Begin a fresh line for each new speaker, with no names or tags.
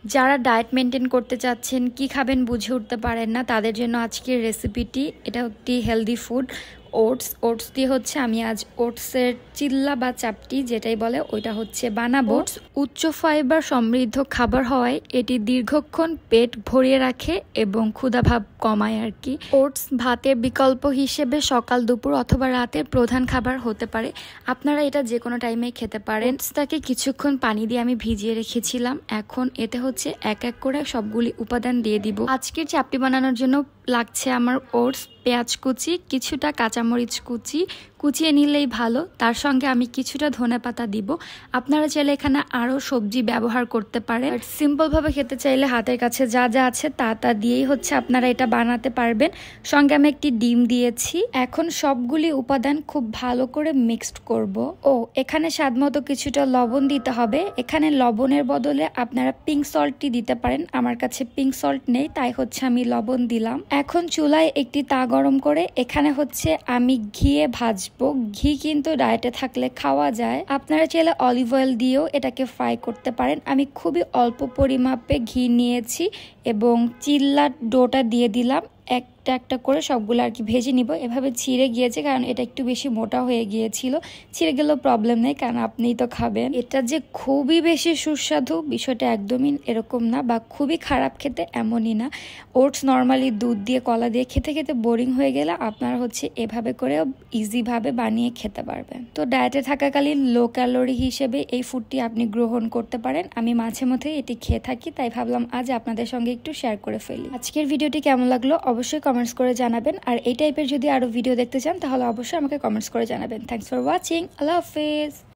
যারা diet maintain করতে চাচ্ছেন কি খাবেন বুঝে উঠতে পারেন না তাদের জন্য আজকের রেসিপিটি। এটা একটি হেলদি ফুড, ওটস দিয়ে হচ্ছে আমি আজ ওটসের চিল্লা বা চাপটি যেটাই বলে ওইটা হচ্ছে বানাবো। ওটস উচ্চ ফাইবার সমৃদ্ধ খাবার হওয়ায় এটি দীর্ঘক্ষণ পেট ভরিয়ে রাখে এবং ক্ষুধাভাব কমায় আর কি। ওটস ভাতের বিকল্প হিসেবে সকাল, দুপুর অথবা রাতের প্রধান খাবার হতে পারে। আপনারা এটা যে কোনো টাইমে খেতে পারেন। ওটসটাকে কিছুক্ষণ পানি দিয়ে আমি ভিজিয়ে রেখেছিলাম। এখন এতে হচ্ছে এক এক করে সবগুলি উপাদান দিয়ে দিব। আজকের চাপটি বানানোর জন্য লাগছে আমার ওটস, পেঁয়াজ কুচি, কিছুটা কাঁচামরিচ কুচিয়ে নিলেই ভালো। তার সঙ্গে আমি কিছুটা ধনেপাতা দিব। আপনারা চাইলে এখানে আরও সবজি ব্যবহার করতে পারেন। সিম্পলভাবে খেতে চাইলে হাতের কাছে যা যা আছে তা দিয়েই হচ্ছে আপনারা এটা বানাতে পারবেন। সঙ্গে আমি একটি ডিম দিয়েছি। এখন সবগুলি উপাদান খুব ভালো করে মিক্সড করব। এখানে স্বাদমতো কিছুটা লবণ দিতে হবে। এখানে লবণের বদলে আপনারা পিঙ্ক সল্টটি দিতে পারেন। আমার কাছে পিঙ্ক সল্ট নেই, তাই হচ্ছে আমি লবণ দিলাম। এখন চুলায় একটি তা গরম করে এখানে হচ্ছে আমি ঘিয়ে ভাজবো। ঘি কিন্তু ডায়েটে থাকলে খাওয়া যায়। আপনারা চাইলে অলিভ অয়েল দিয়েও এটাকে ফ্রাই করতে পারেন। আমি খুবই অল্প পরিমাপে ঘি নিয়েছি এবং চিল্লার ডোটা দিয়ে দিলাম। একটা একটা করে সবগুলো আর কি ভেজে নিব। এভাবে ছিঁড়ে গিয়েছে কারণ এটা একটু বেশি মোটা হয়ে গিয়েছিল। ছিঁড়ে গেলেও প্রবলেম নেই কারণ আপনিই তো খাবেন। এটা যে খুবই বেশি সুস্বাদু বিষয়টা একদমই এরকম না, বা খুবই খারাপ খেতে এমনই না। ওটস নর্মালি দুধ দিয়ে কলা দিয়ে খেতে খেতে বোরিং হয়ে গেলে আপনারা হচ্ছে এভাবে করেও ইজিভাবে বানিয়ে খেতে পারবেন। তো ডায়েটে থাকাকালীন লো ক্যালোরি হিসেবে এই ফুডটি আপনি গ্রহণ করতে পারেন। আমি মাঝে মধ্যে এটি খেয়ে থাকি, তাই ভাবলাম আজ আপনাদের সঙ্গে একটু শেয়ার করে ফেলি। আজকের ভিডিওটি কেমন লাগলো অবশ্যই কমেন্টস করে জানাবেন। আর এই টাইপের যদি আরো ভিডিও দেখতে চান তাহলে অবশ্যই আমাকে কমেন্টস করে জানাবেন। Thanks for watching. আল্লাহ হাফেজ।